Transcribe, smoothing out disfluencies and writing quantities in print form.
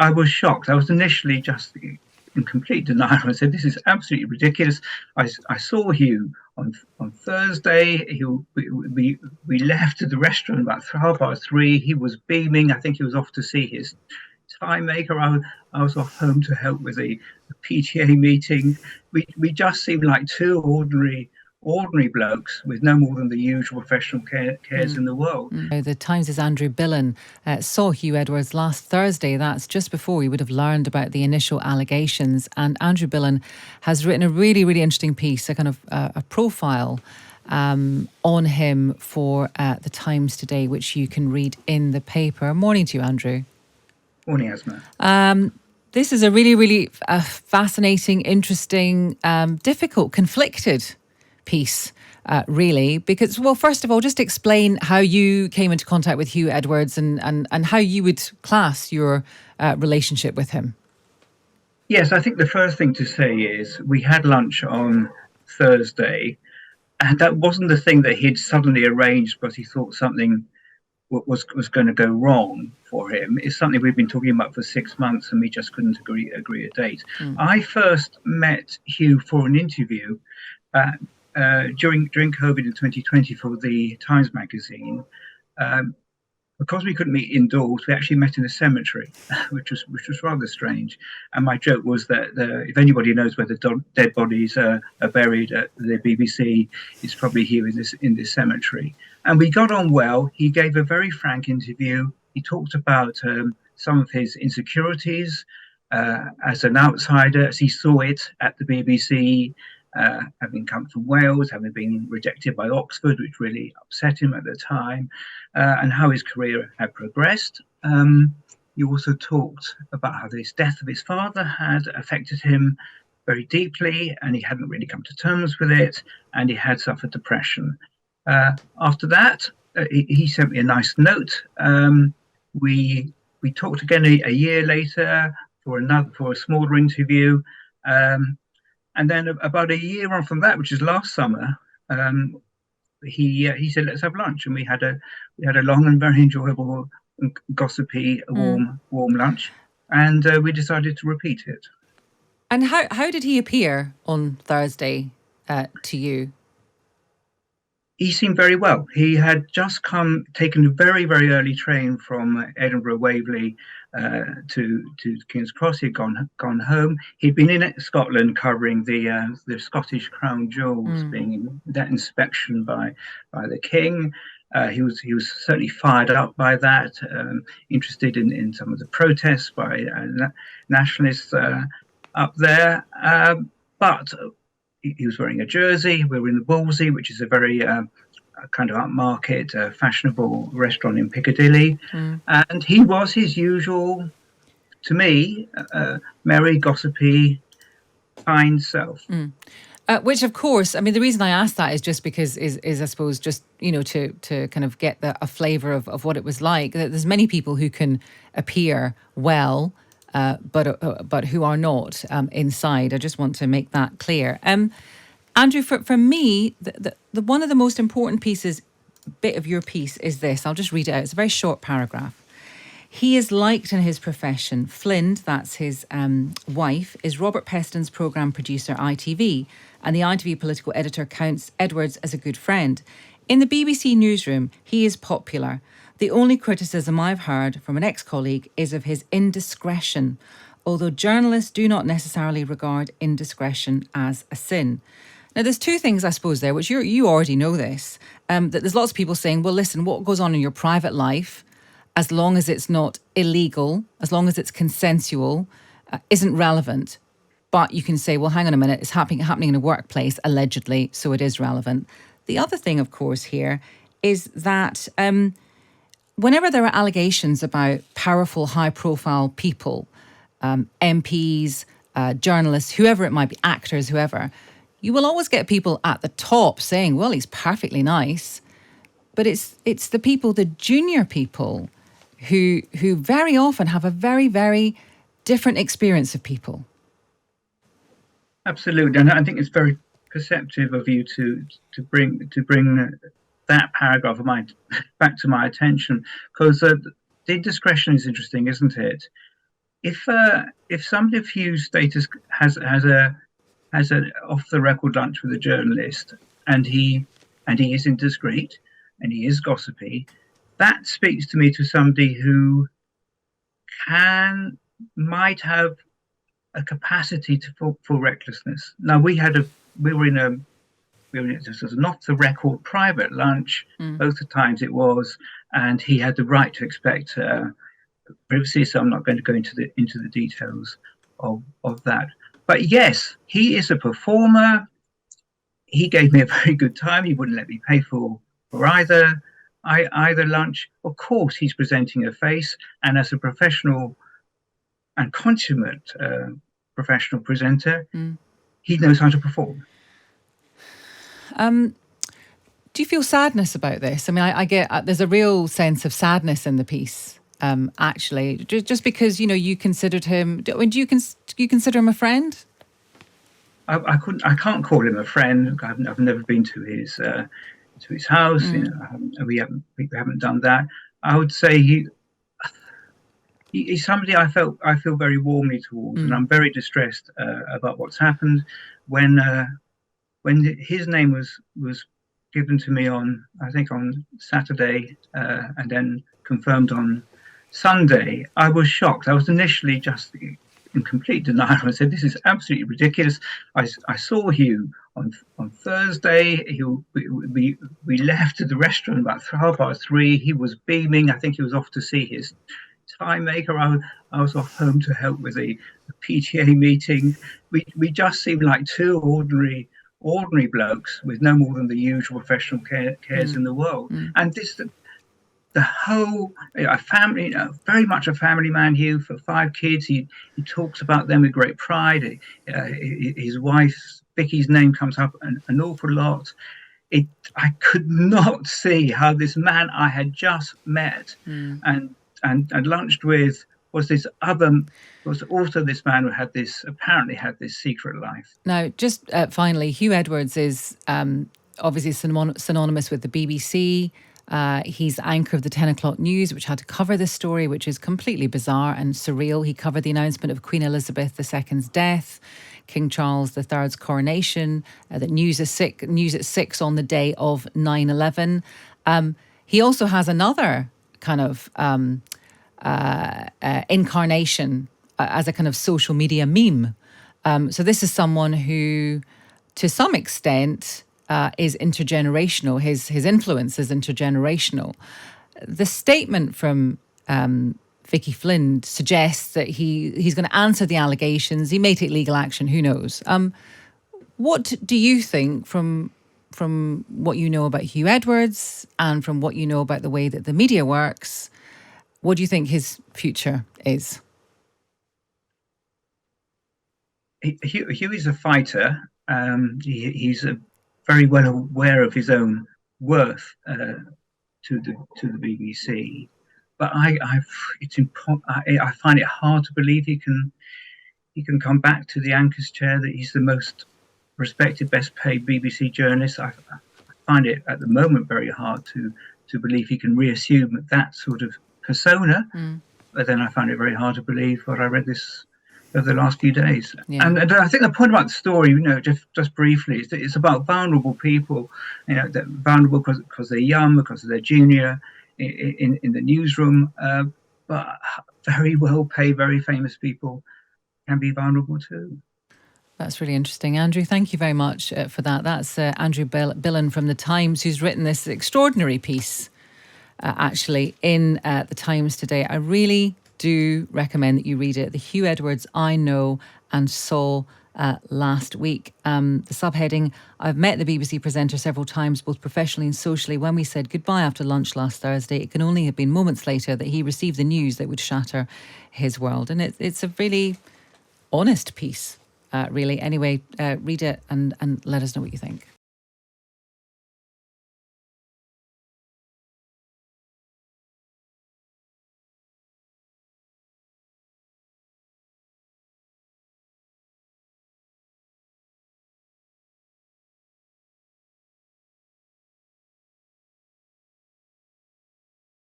I was shocked. I was initially just in complete denial. I said, "This is absolutely ridiculous." I saw Huw on Thursday. We left the restaurant about 3:30. He was beaming. I think he was off to see his time maker. I was off home to help with a PTA meeting. We just seemed like two ordinary blokes with no more than the usual professional cares in the world. The Times' Andrew Billen saw Huw Edwards last Thursday. That's just before we would have learned about the initial allegations. And Andrew Billen has written a really, really interesting piece, a kind of a profile on him for the Times today, which you can read in the paper. Morning to you, Andrew. Morning, Aasmah. This is a really, really fascinating, interesting, difficult, conflicted piece, really, because, well, first of all, just explain how you came into contact with Huw Edwards and how you would class your relationship with him. Yes, I think the first thing to say is we had lunch on Thursday, and that wasn't the thing that he'd suddenly arranged because he thought something was going to go wrong for him. It's something we've been talking about for 6 months, and we just couldn't agree a date. I first met Huw for an interview during COVID in 2020 for the Times magazine. Because we couldn't meet indoors, we actually met in a cemetery, which was rather strange. And my joke was that if anybody knows where the dead bodies are buried at the BBC, it's probably here in this cemetery. And we got on well. He gave a very frank interview. He talked about some of his insecurities as an outsider, as he saw it at the BBC. Having come from Wales, having been rejected by Oxford, which really upset him at the time, and how his career had progressed. He also talked about how the death of his father had affected him very deeply, and he hadn't really come to terms with it, and he had suffered depression. After that, he sent me a nice note. We talked again a year later for a smaller interview. And then about a year on from that, which is last summer, he said, "Let's have lunch," and we had a long and very enjoyable, gossipy, warm lunch, and we decided to repeat it. And how did he appear on Thursday to you? He seemed very well. He had just taken a very, very early train from Edinburgh Waverley to King's Cross. He'd gone home. He'd been in Scotland covering the Scottish Crown Jewels, being in that inspection by the King. He was certainly fired up by that, interested in some of the protests by nationalists up there. But he was wearing a jersey. We were in the Wolsey, which is a very kind of upmarket, fashionable restaurant in Piccadilly. And he was his usual, to me, merry, gossipy, kind self. Which, of course, I mean, the reason I asked that is just because is I suppose, just, to kind of get a flavour of what it was like. There's many people who can appear well, but who are not inside. I just want to make that clear. Andrew, for me, the one of the most important bit of your piece is this. I'll just read it out. It's a very short paragraph. He is liked in his profession. Flind, that's his wife, is Robert Peston's programme producer, ITV, and the ITV political editor counts Edwards as a good friend. In the BBC newsroom, he is popular. The only criticism I've heard from an ex-colleague is of his indiscretion, although journalists do not necessarily regard indiscretion as a sin. Now, there's two things, I suppose, there, which you already know this, that there's lots of people saying, well, listen, what goes on in your private life, as long as it's not illegal, as long as it's consensual, isn't relevant. But you can say, well, hang on a minute, it's happening in a workplace, allegedly, so it is relevant. The other thing, of course, here is that whenever there are allegations about powerful, high-profile people, MPs, journalists, whoever it might be, actors, whoever, you will always get people at the top saying, well, he's perfectly nice. But it's the people, the junior people, who very often have a very, very different experience of people. Absolutely, and I think it's very perceptive of you to bring that paragraph of mine back to my attention, because the indiscretion is interesting, isn't it? if somebody of Hugh's status has an off the record lunch with a journalist, and he is indiscreet and he is gossipy, that speaks to me to somebody who can might have a capacity for recklessness. Now we were in a this was not the record private lunch. Both the times it was, and he had the right to expect privacy. So I'm not going to go into the details of that. But yes, he is a performer. He gave me a very good time. He wouldn't let me pay for either lunch. Of course, he's presenting a face, and as a professional and consummate professional presenter, he knows how to perform. Do you feel sadness about this? I mean, I get there's a real sense of sadness in the piece. Actually, just because you considered him. Do you consider him a friend? I can't call him a friend. I've never been to his house. We haven't done that. I would say he's somebody I feel very warmly towards, and I'm very distressed about what's happened when his name was given to me on Saturday and then confirmed on Sunday. I was shocked. I was initially just in complete denial. I said, "This is absolutely ridiculous." I saw Huw on Thursday. We left the restaurant about 3:30. He was beaming. I think he was off to see his tie maker. I was off home to help with a PTA meeting. We just seemed like two ordinary blokes with no more than the usual professional cares in the world. And the whole family, very much a family man, Huw, for 5 kids. He talks about them with great pride. His wife Vicky's name comes up an awful lot. I could not see how this man I had just met and lunched with was also this man who apparently had this secret life. Now, just finally, Huw Edwards is obviously synonymous with the BBC. He's anchor of the 10 o'clock news, which had to cover this story, which is completely bizarre and surreal. He covered the announcement of Queen Elizabeth II's death, King Charles III's coronation, the news at 6 on the day of 9/11. He also has another kind of incarnation as a kind of social media meme. So this is someone who, to some extent, is intergenerational. His influence is intergenerational. The statement from Vicky Flynn suggests that he's going to answer the allegations. He may take legal action. Who knows? What do you think from what you know about Huw Edwards and from what you know about the way that the media works? What do you think his future is? Huw is a fighter. He's very well aware of his own worth to the BBC, but I find it hard to believe he can come back to the anchor's chair. That he's the most respected, best paid BBC journalist. I find it at the moment very hard to believe he can reassume that sort of persona. But then I found it very hard to believe what I read this over the last few days. Yeah. And I think the point about the story, just briefly, is that it's about vulnerable people, that vulnerable because they're young, because they're junior in the newsroom, but very well paid, very famous people can be vulnerable too. That's really interesting. Andrew, thank you very much for that. That's Andrew Billen from the Times, who's written this extraordinary piece actually in the Times today. I really do recommend that you read it. The Huw Edwards I Know and Saw last week. The subheading: I've met the BBC presenter several times, both professionally and socially. When we said goodbye after lunch last Thursday, it can only have been moments later that he received the news that would shatter his world. And it's a really honest piece, really. Anyway, read it and let us know what you think.